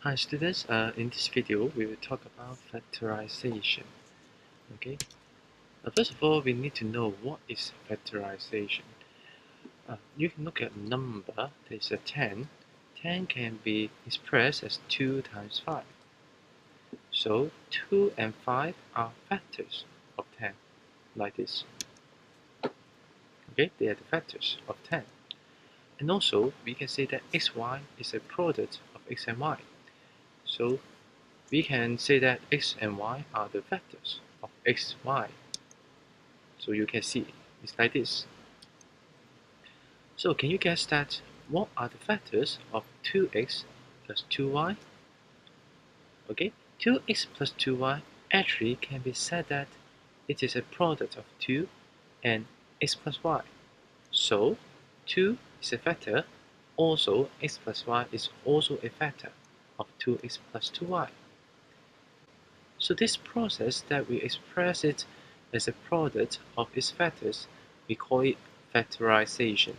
Hi students, in this video we will talk about factorization. Okay, first of all we need to know what is factorization. You can look at a number that is a 10. 10 can be expressed as 2 times 5. So 2 and 5 are factors of 10, like this. Okay, they are the factors of 10. And also we can say that xy is a product of x and y. So we can say that x and y are the factors of x, y. So you can see it's like this. So can you guess that what are the factors of 2x plus 2y? Okay, 2x plus 2y actually can be said that it is a product of 2 and x plus y. So 2 is a factor, also x plus y is also a factor of 2x plus 2y. So this process that we express it as a product of its factors, we call it factorization.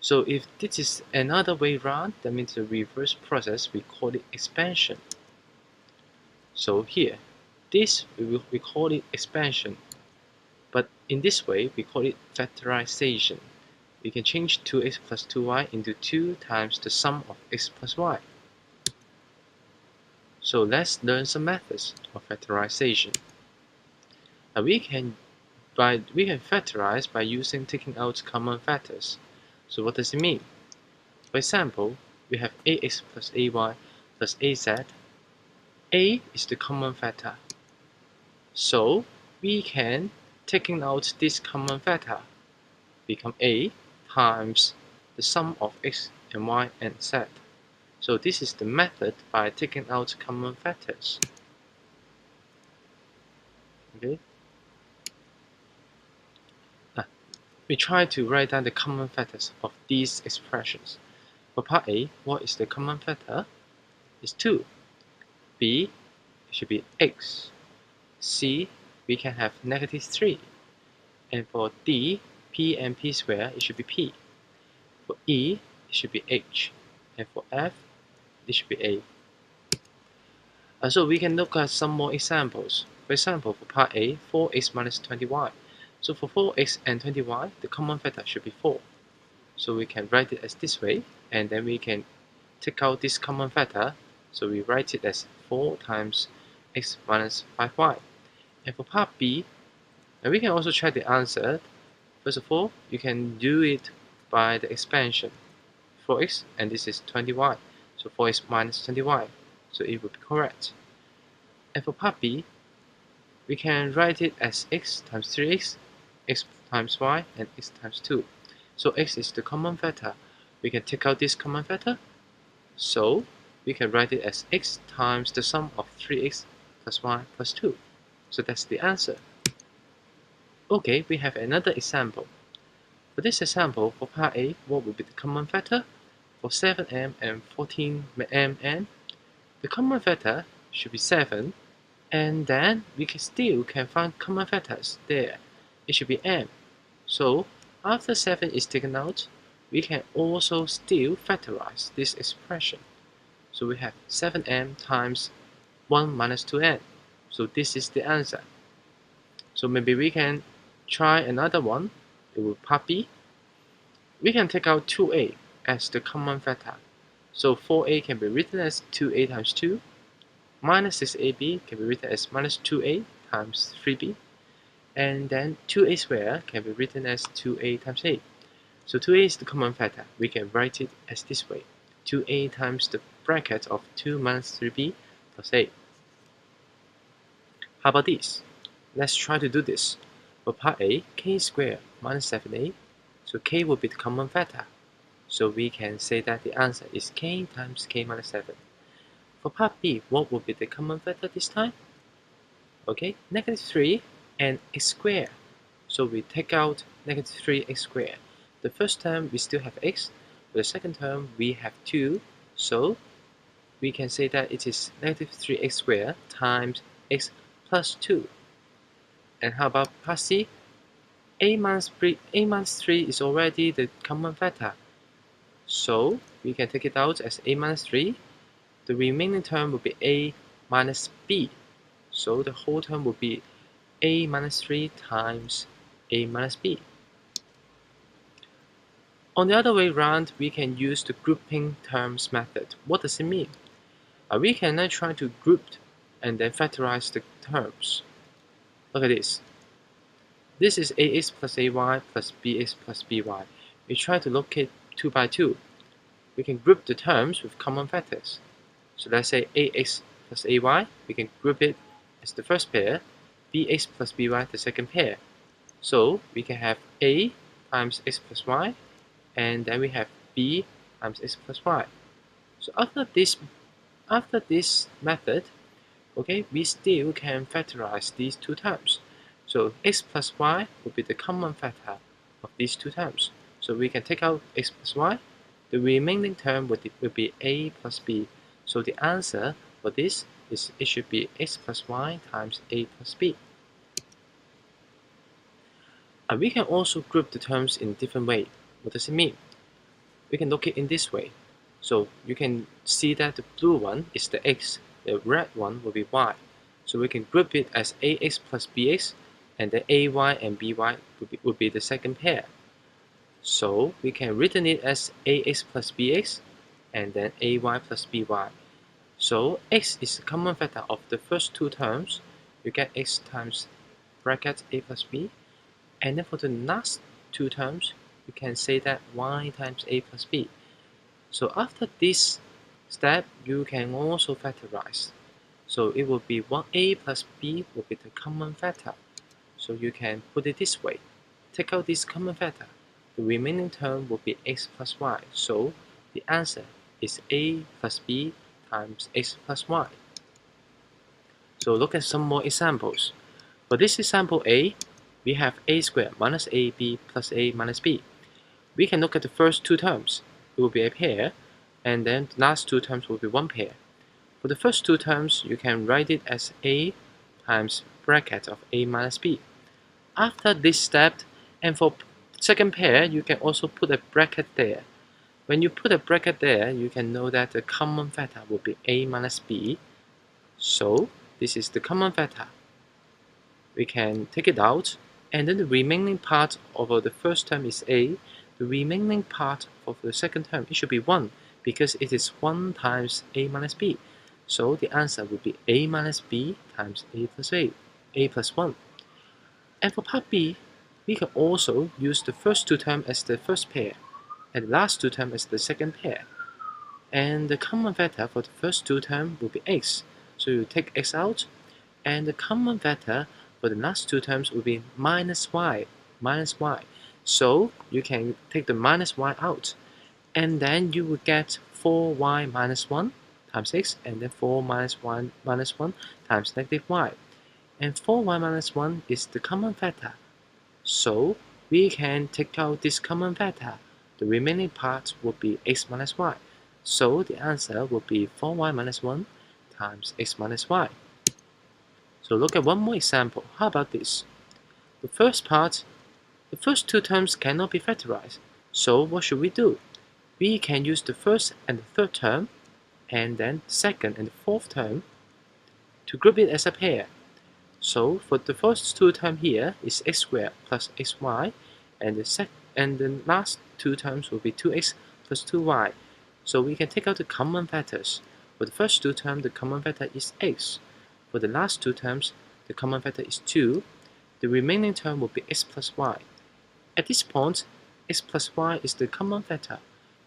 So if this is another way around, that means the reverse process, we call it expansion. So here, this we call it expansion, but in this way we call it factorization. We can change 2x plus 2y into 2 times the sum of x plus y. So let's learn some methods of factorization. Now we can factorize by taking out common factors. So what does it mean? For example, we have ax plus ay plus az. A is the common factor. So we can taking out this common factor become a times the sum of x and y and z. So this is the method by taking out common factors. Okay. We try to write down the common factors of these expressions. For part A, what is the common factor? It's 2. B should be x. C, we can have -3. And for D, P and P squared, it should be P. For E, it should be H. And for F, it should be A. So we can look at some more examples. For example, for part A, 4x minus 20y. So for 4x and 20y, the common factor should be 4. So we can write it as this way, and then we can take out this common factor. So we write it as 4 times x minus 5y. And for part B, and we can also check the answer. First of all, you can do it by the expansion. 4x, and this is 20y. So 4x minus 20y. So it would be correct. And for part B, we can write it as x times 3x, x times y, and x times 2. So x is the common factor. We can take out this common factor. So we can write it as x times the sum of 3x plus y plus 2. So that's the answer. Okay, we have another example. For this example, for part A, what would be the common factor? For 7m and 14mn, the common factor should be 7, and then we still can find common factors there. It should be m. So after 7 is taken out, we can also still factorize this expression. So we have 7m times 1 minus 2n. So this is the answer. So maybe we can try another one. It will part B. We can take out 2a as the common factor. So 4a can be written as 2a times 2. Minus 6ab can be written as minus 2a times 3b. And then 2a squared can be written as 2a times a. So 2a is the common factor. We can write it as this way. 2a times the bracket of 2 minus 3b plus a. How about this? Let's try to do this. For part A, k squared minus 7a. So k will be the common factor. So we can say that the answer is k times k minus 7. For part B, what will be the common factor this time? Okay, -3 and x squared. So we take out -3x squared. The first term we still have x. For the second term we have 2. So we can say that it is -3x squared times x plus 2. And how about part C? a minus 3 is already the common factor. So we can take it out as a minus 3. The remaining term will be a minus b. So the whole term will be a minus 3 times a minus b. On the other way around, we can use the grouping terms method. What does it mean? We can now try to group and then factorize the terms. Look at this. This is ax plus ay plus bx plus by. We try to locate 2 by 2. We can group the terms with common factors. So let's say ax plus ay, we can group it as the first pair, bx plus by the second pair. So we can have a times x plus y, and then we have b times x plus y. So after this method, okay, we still can factorize these two terms. So x plus y will be the common factor of these two terms. So we can take out x plus y. The remaining term will be a plus b. So the answer for this is it should be x plus y times a plus b. We can also group the terms in different way. What does it mean? We can look at it in this way. So you can see that the blue one is the x, the red one will be y. So we can group it as ax plus bx, and the ay and by will be the second pair. So we can written it as ax plus bx, and then ay plus by. So x is the common factor of the first two terms. You get x times bracket a plus b, and then for the last two terms, you can say that y times a plus b. So after this step, you can also factorize. So it will be 1a plus b will be the common factor. So you can put it this way. Take out this common factor. The remaining term will be x plus y. So the answer is a plus b times x plus y. So look at some more examples. For this example A, we have a squared minus ab plus a minus b. We can look at the first two terms. It will be a pair, and then the last two terms will be one pair. For the first two terms, you can write it as a times bracket of a minus b. After this step, and for second pair, you can also put a bracket there. When you put a bracket there, you can know that the common factor will be a minus b. So this is the common factor. We can take it out, and then the remaining part of the first term is a. The remaining part of the second term, it should be 1, because it is 1 times a minus b. So the answer will be a minus b times a plus 1. And for part b, we can also use the first two terms as the first pair, and the last two terms as the second pair. And the common factor for the first two terms will be x. So you take x out, and the common factor for the last two terms will be minus y. So you can take the minus y out, and then you will get 4y minus 1 times x, and then 4 minus 1 times negative y. And 4y minus 1 is the common factor. So we can take out this common factor. The remaining part will be x minus y. So the answer will be 4y minus 1 times x minus y. So look at one more example. How about this? The first two terms cannot be factorized. So what should we do? We can use the first and the third term, and then the second and the fourth term to group it as a pair. So for the first two terms here is x squared plus xy, and the last two terms will be 2x plus 2y. So we can take out the common factors. For the first two terms, the common factor is x. For the last two terms, the common factor is 2. The remaining term will be x plus y. At this point, x plus y is the common factor.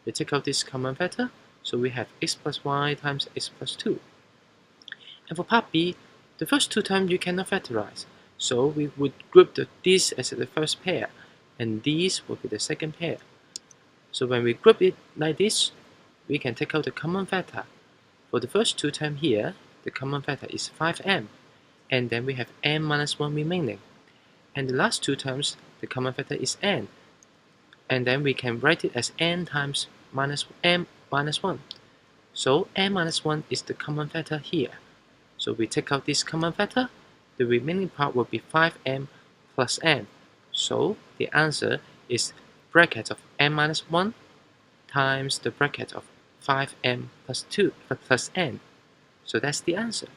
We take out this common factor, so we have x plus y times x plus 2. And for part b, the first two terms you cannot factorize. So we would group these as the first pair, and these will be the second pair. So when we group it like this, we can take out the common factor. For the first two terms here, the common factor is 5m, and then we have m minus 1 remaining. And the last two terms, the common factor is n, and then we can write it as n times m minus 1. So m minus 1 is the common factor here. So we take out this common factor, the remaining part will be 5m plus n. So the answer is bracket of m minus 1 times the bracket of 5m plus 2 plus n. So that's the answer.